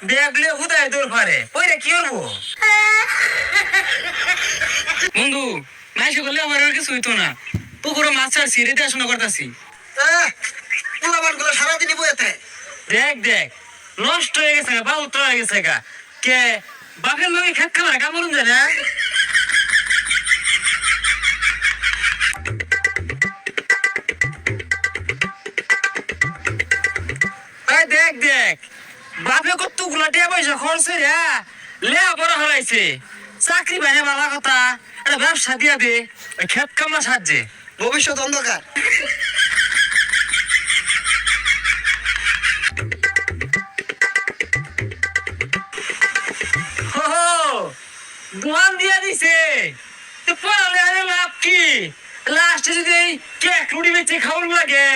দেখলে হুদায় দৌড় পারে ওইটা কি করবো বন্ধু মাইসে করলে আমার আর কিছু হইতো না পুকুরে মাছ ছাড়ছি রেতে আসনা করতেছি পোলাপান গুলো সারাদিনই বইতে দেখ দেখ নষ্ট হয়ে গেছে বা উত্তর হয়ে গেছে গা কে বাপের লোকে খেত খাবার কামড়ুন যায় না দেখ দেখ বাপে কত গুলাটিয়া পয়সা খরচ রে লেয়া বড় হলাইছে চাকরি বাইরে বালা কথা একটা ব্যবসা দিয়া দে খেত কামলা সাহায্যে ভবিষ্যৎ অন্ধকার। দোয়ান দিয়া দিছে পড়ালে লাভ কি লাস্টে যদি কেক রুটি বেচে খাওয়ার লাগে